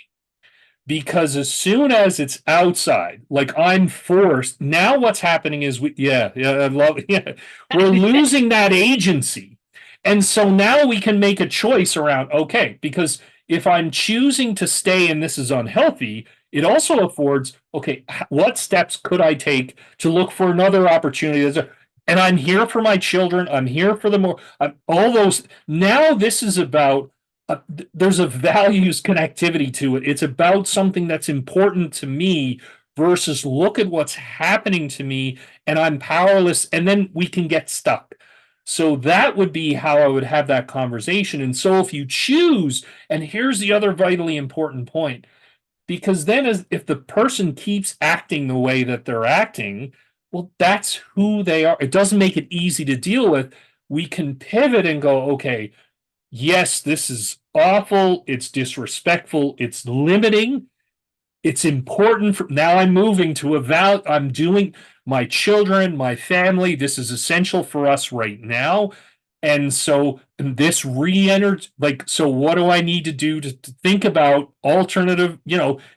Because as soon as it's outside, like I'm forced, now what's happening is I love yeah, we're losing that agency. And so now we can make a choice around, okay, because if I'm choosing to stay and this is unhealthy, it also affords, okay, what steps could I take to look for another opportunity? And I'm here for my children. I'm here for the more, all those. Now this is about there's a values connectivity to it. It's about something that's important to me versus look at what's happening to me and I'm powerless. And then we can get stuck. So that would be how I would have that conversation. And so if you choose, and here's the other vitally important point, because then if the person keeps acting the way that they're acting, Well, that's who they are. It doesn't make it easy to deal with. We can pivot and go, okay, yes, this is awful. It's disrespectful. It's limiting. It's important for now. I'm moving to I'm doing my children, my family. This is essential for us right now. And so this re-entered, like, so what do I need to do to think about alternative,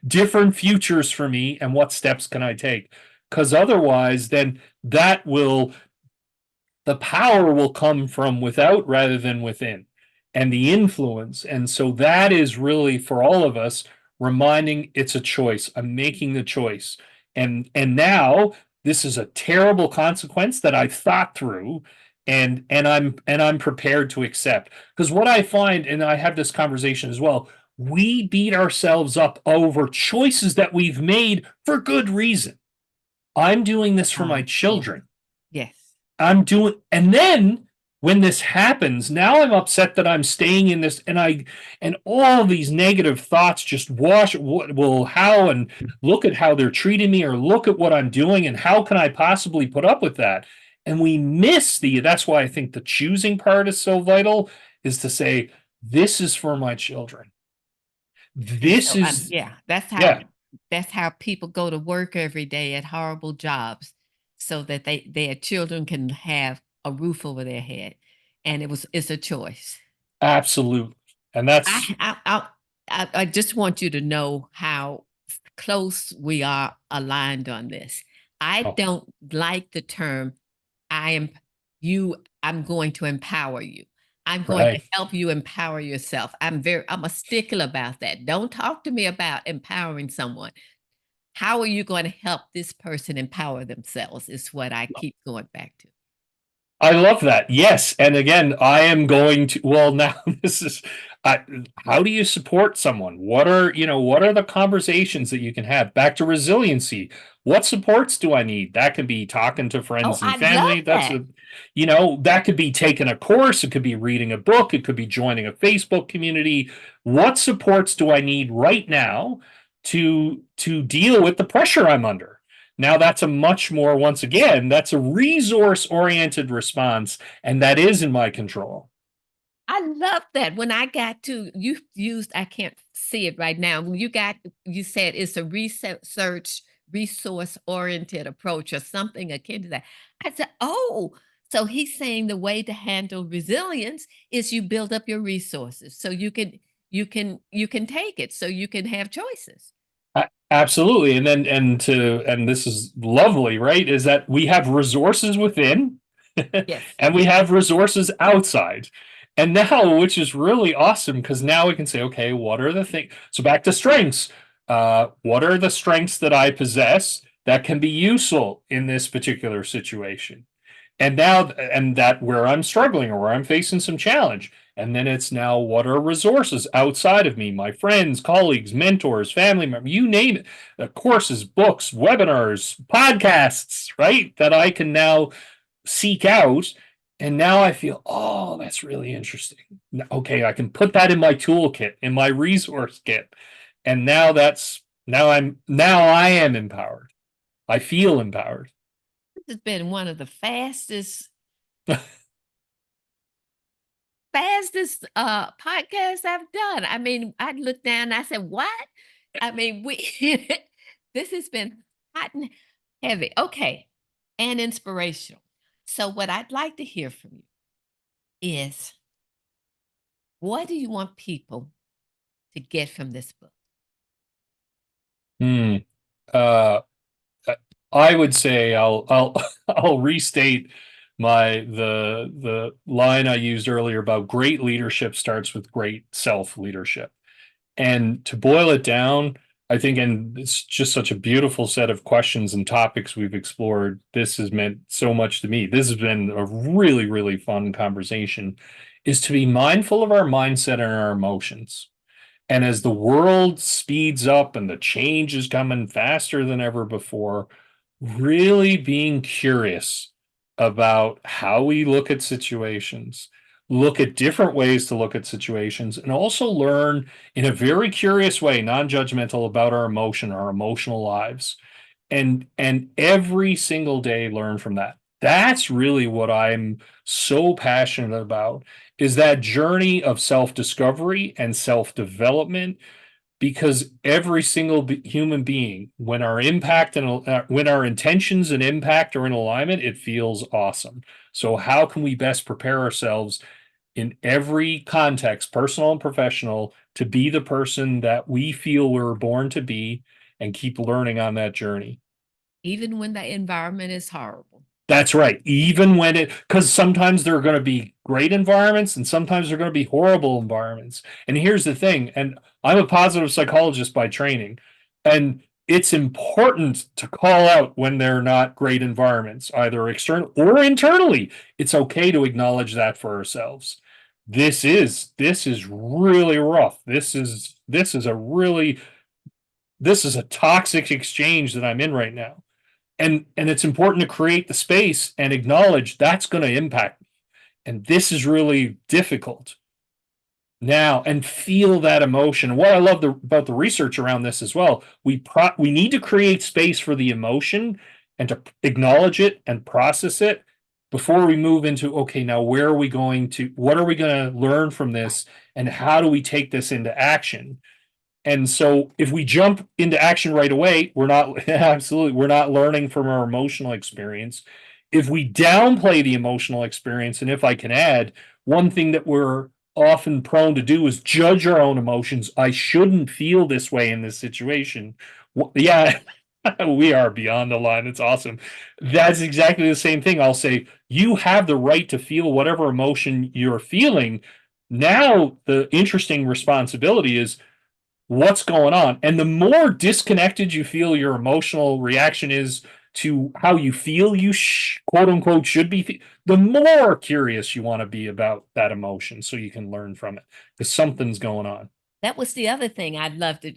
different futures for me, and what steps can I take? Because otherwise, then the power will come from without rather than within, and the influence. And so that is really for all of us reminding it's a choice. I'm making the choice. And now this is a terrible consequence that I've thought through, and I'm prepared to accept. Because what I find, and I have this conversation as well, we beat ourselves up over choices that we've made for good reason. I'm doing this for my Yes. children. Yes. And then when this happens, now I'm upset that I'm staying in this, and all these negative thoughts just wash. Well, how, and look at how they're treating me, or look at what I'm doing, and how can I possibly put up with that? And we miss that's why I think the choosing part is so vital, is to say, this is for my children. And This so, is, yeah, yeah, that's how people go to work every day at horrible jobs, so that their children can have a roof over their head, and it's a choice. absolutely. And that's, I I I just want you to know how close we are aligned on this. I oh, don't like the term I am you I'm going to empower you. I'm going to right. help you empower yourself. I'm a stickler about that. Don't talk to me about empowering someone. How are you going to help this person empower themselves is what I keep going back to. I love that. Yes. And again, I am going to, well, now this is, I, how do you support someone? What are the conversations that you can have? Back to resiliency. What supports do I need? That could be talking to Oh, friends and I love family. that. That could be taking a course. It could be reading a book. It could be joining a Facebook community. What supports do I need right now to deal with the pressure I'm under? Now that's a much more, once again, that's a resource oriented response, and that is in my control. I love that. When I got to you used I can't see it right now. When you said it's a research resource oriented approach or something akin to that. I said, "Oh, so he's saying the way to handle resilience is you build up your resources so you can take it so you can have choices." Absolutely. And this is lovely, right? Is that we have resources within Yes. and we have resources outside. And now, which is really awesome, because now we can say, okay, what are the things? So back to strengths. What are the strengths that I possess that can be useful in this particular situation? And that where I'm struggling, or where I'm facing some challenge. And then it's now, what are resources outside of me, my friends, colleagues, mentors, family members, you name it, courses, books, webinars, podcasts, right? That I can now seek out. And now I feel, oh, that's really interesting. Okay, I can put that in my toolkit, in my resource kit. And now I am empowered. I feel empowered. This has been one of the fastest podcast I've done. I mean, I looked down and I said, "What?" I mean, we this has been hot and heavy. Okay. And inspirational. So what I'd like to hear from you is, what do you want people to get from this book? Hmm. Uh, I would say I'll I'll restate the line I used earlier about great leadership starts with great self leadership. And to boil it down, I think, and it's just such a beautiful set of questions and topics we've explored. This has meant so much to me. This has been a really, really fun conversation, is to be mindful of our mindset and our emotions. And as the world speeds up and the change is coming faster than ever before, really being curious about how we look at situations, look at different ways to look at situations, and also learn in a very curious way, non judgmental, about our emotional lives. and every single day learn from that. That's really what I'm so passionate about, is that journey of self-discovery and self-development, because every single human being, when our impact and when our intentions and impact are in alignment, it feels awesome. So how can we best prepare ourselves in every context, personal and professional, to be the person that we feel we were born to be, and keep learning on that journey? Even when the environment is horrible. That's right. Even when because sometimes there are going to be great environments and sometimes there are going to be horrible environments. And here's the thing, and I'm a positive psychologist by training, and it's important to call out when they're not great environments, either external or internally. It's okay to acknowledge that for ourselves. This is really rough. This is a toxic exchange that I'm in right now, and it's important to create the space and acknowledge that's going to impact me, and this is really difficult now, and feel that emotion. What I love about the research around this as well, we need to create space for the emotion and to acknowledge it and process it before we move into, okay, now what are we going to learn from this, and how do we take this into action? And so if we jump into action right away, we're not absolutely, we're not learning from our emotional experience. If we downplay the emotional experience, and if I can add, one thing that we're often prone to do is judge our own emotions. I shouldn't feel this way in this situation. Yeah, we are beyond the line. It's awesome. That's exactly the same thing. I'll say, you have the right to feel whatever emotion you're feeling. Now, the interesting responsibility is, what's going on? And the more disconnected you feel your emotional reaction is to how you feel you quote unquote should be, the more curious you want to be about that emotion so you can learn from it, because something's going on. That was the other thing I'd love to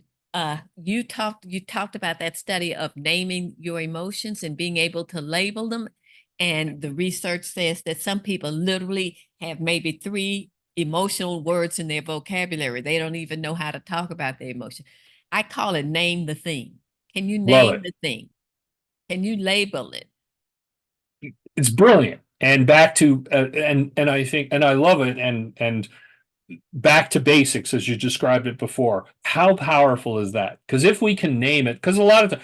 you talked about that study of naming your emotions and being able to label them. And the research says that some people literally have maybe three emotional words in their vocabulary. They don't even know how to talk about their emotion. I call it name the thing. Can you Love name it. the thing? Can you label it? It's brilliant. And back to and I think, and I love it, and back to basics as you described it before. How powerful is that? Because if we can name it, because a lot of times,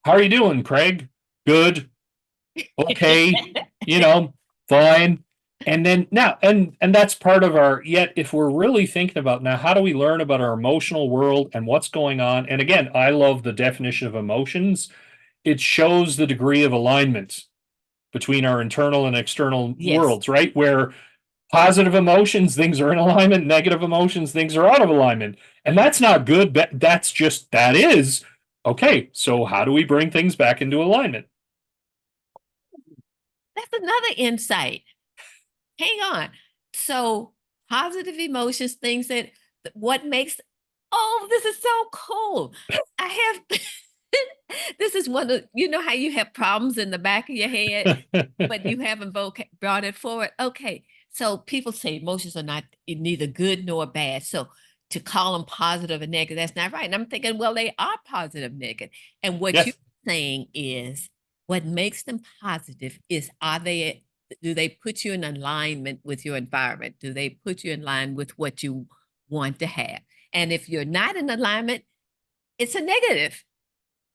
how are you doing, Craig? Good. Okay, you know, fine. And then now, and that's part of our, yet if we're really thinking about now, how do we learn about our emotional world and what's going on? And again, I love the definition of emotions. It shows the degree of alignment between our internal and external Yes. worlds, right? Where positive emotions, things are in alignment, negative emotions, things are out of alignment. And that's not good. That's just, that is okay. So how do we bring things back into alignment? That's another insight. Hang on. So positive emotions, things that what makes oh, this is so cool. I have this is one of you know how you have problems in the back of your head, but you haven't brought it forward. Okay. So people say emotions are not neither good nor bad. So to call them positive and negative, that's not right. And I'm thinking, well, they are positive, negative. And what you're Yes. saying is what makes them positive is are they do they put you in alignment with your environment? Do they put you in line with what you want to have? And if you're not in alignment, it's a negative.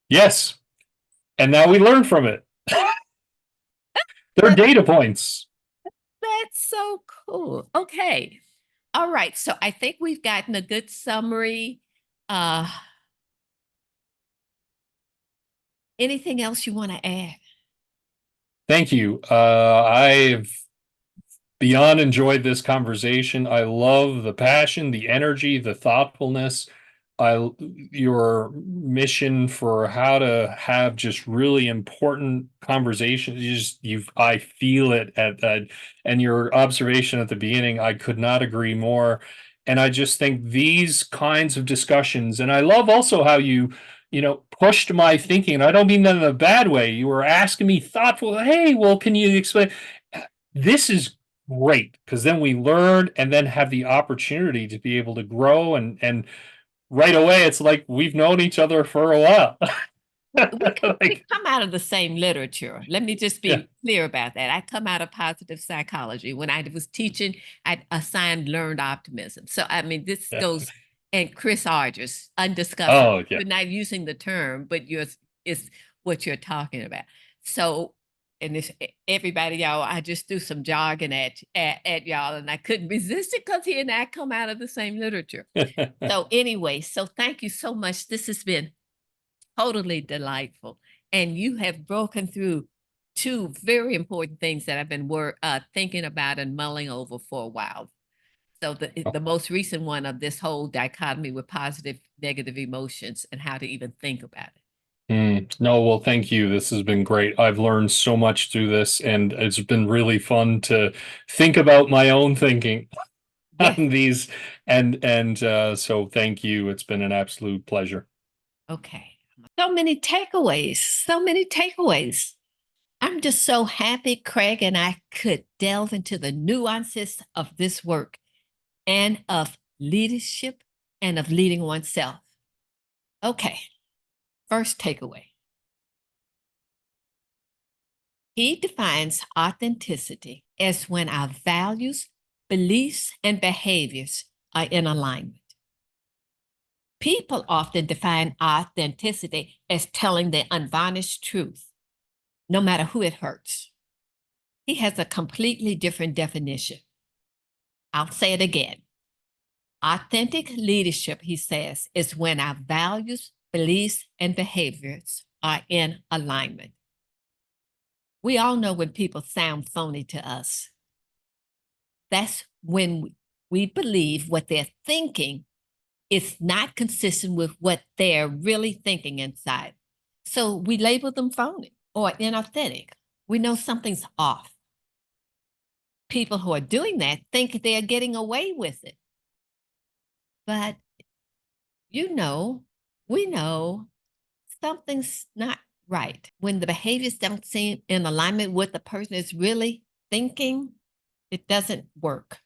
Yes. And now we learn from it. They're data points. That's so cool. Okay. All right. So I think we've gotten a good summary. Uh, anything else you want to add? Thank you. I've beyond enjoyed this conversation. I love the passion, the energy, the thoughtfulness. Your mission for how to have just really important conversations. I feel it and your observation at the beginning, I could not agree more. And I just think these kinds of discussions, and I love also how you pushed my thinking. I don't mean that in a bad way. You were asking me thoughtful, hey, well, can you explain? This is great, because then we learn and then have the opportunity to be able to grow, and right away it's like we've known each other for a while. We Like, come out of the same literature. Let me just yeah. be clear about that. I come out of positive psychology. When I was teaching, I assigned learned optimism. So I mean, this Yeah. goes and Chris Argers, undiscussable. Oh, yeah. You're not using the term, but yours is what you're talking about. So, and if everybody, y'all, I just threw some jargon at y'all, and I couldn't resist it because he and I come out of the same literature. So anyway, so thank you so much. This has been totally delightful. And you have broken through two very important things that I've been thinking about and mulling over for a while. So the most recent one of this whole dichotomy with positive, negative emotions and how to even think about it. No, well, thank you. This has been great. I've learned so much through this, and it's been really fun to think about my own thinking Yes. on these. So thank you. It's been an absolute pleasure. Okay. So many takeaways. So many takeaways. I'm just so happy Craig and I could delve into the nuances of this work and of leadership and of leading oneself. Okay, first takeaway. He defines authenticity as when our values, beliefs, and behaviors are in alignment. People often define authenticity as telling the unvarnished truth, no matter who it hurts. He has a completely different definition. I'll say it again. Authentic leadership, he says, is when our values, beliefs, and behaviors are in alignment. We all know when people sound phony to us. That's when we believe what they're thinking is not consistent with what they're really thinking inside. So we label them phony or inauthentic. We know something's off. People who are doing that think they're getting away with it. But you know, we know something's not right. When the behaviors don't seem in alignment with the person is really thinking, it doesn't work.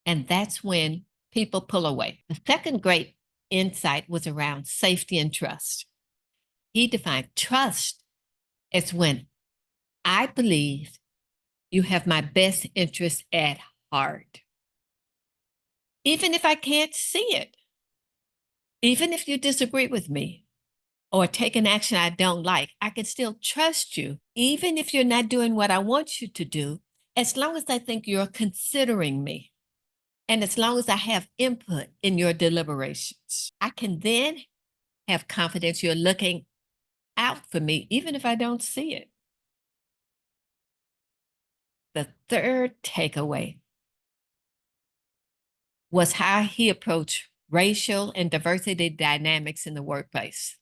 And that's when people pull away. The second great insight was around safety and trust. He defined trust as when I believe you have my best interest at heart, even if I can't see it, even if you disagree with me or take an action I don't like, I can still trust you, even if you're not doing what I want you to do, as long as I think you're considering me. And as long as I have input in your deliberations, I can then have confidence you're looking out for me, even if I don't see it. The third takeaway was how he approached racial and diversity dynamics in the workplace.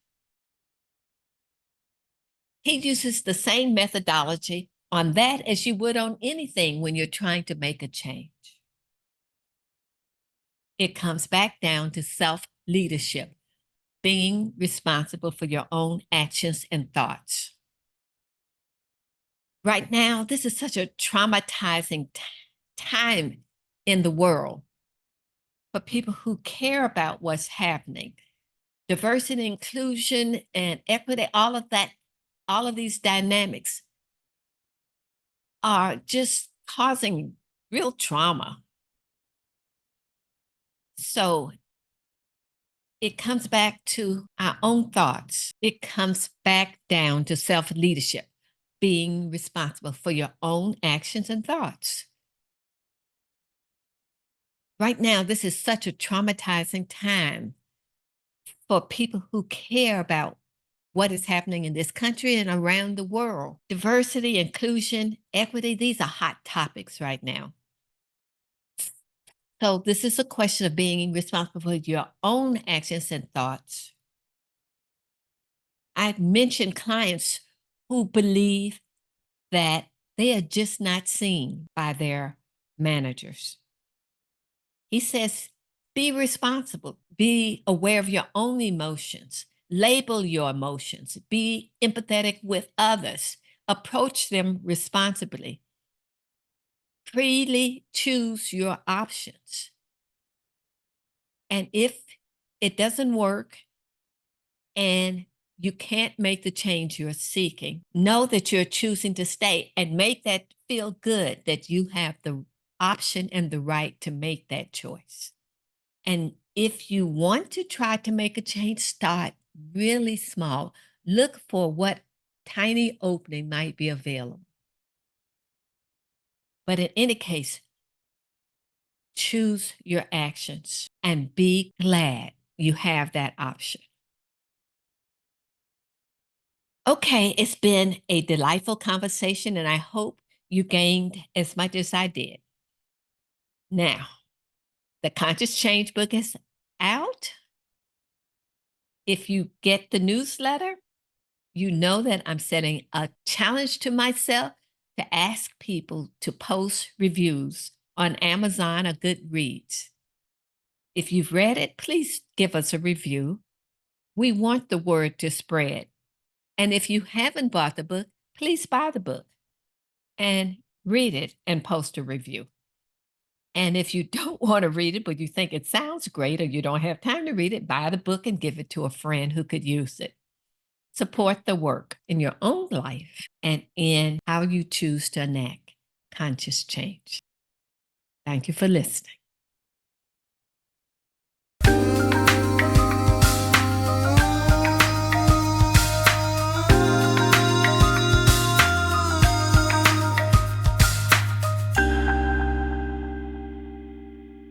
He uses the same methodology on that as you would on anything when you're trying to make a change. It comes back down to self leadership, being responsible for your own actions and thoughts. Right now, this is such a traumatizing time in the world for people who care about what's happening. Diversity, inclusion, and equity, all of that, all of these dynamics are just causing real trauma. So it comes back to our own thoughts. It comes back down to self leadership, being responsible for your own actions and thoughts. Right now, this is such a traumatizing time for people who care about what is happening in this country and around the world. Diversity, inclusion, equity, these are hot topics right now. So, this is a question of being responsible for your own actions and thoughts. I've mentioned clients who believe that they are just not seen by their managers. He says, be responsible, be aware of your own emotions, label your emotions, be empathetic with others, approach them responsibly, freely choose your options. And if it doesn't work and You can't make the change you're seeking. Know that you're choosing to stay and make that feel good that you have the option and the right to make that choice. And if you want to try to make a change, start really small. Look for what tiny opening might be available. But in any case, choose your actions and be glad you have that option. Okay, it's been a delightful conversation, and I hope you gained as much as I did. Now, the Conscious Change book is out. If you get the newsletter, you know that I'm setting a challenge to myself to ask people to post reviews on Amazon or Goodreads. If you've read it, please give us a review. We want the word to spread. And if you haven't bought the book, please buy the book and read it and post a review. And if you don't want to read it, but you think it sounds great or you don't have time to read it, buy the book and give it to a friend who could use it. Support the work in your own life and in how you choose to enact conscious change. Thank you for listening.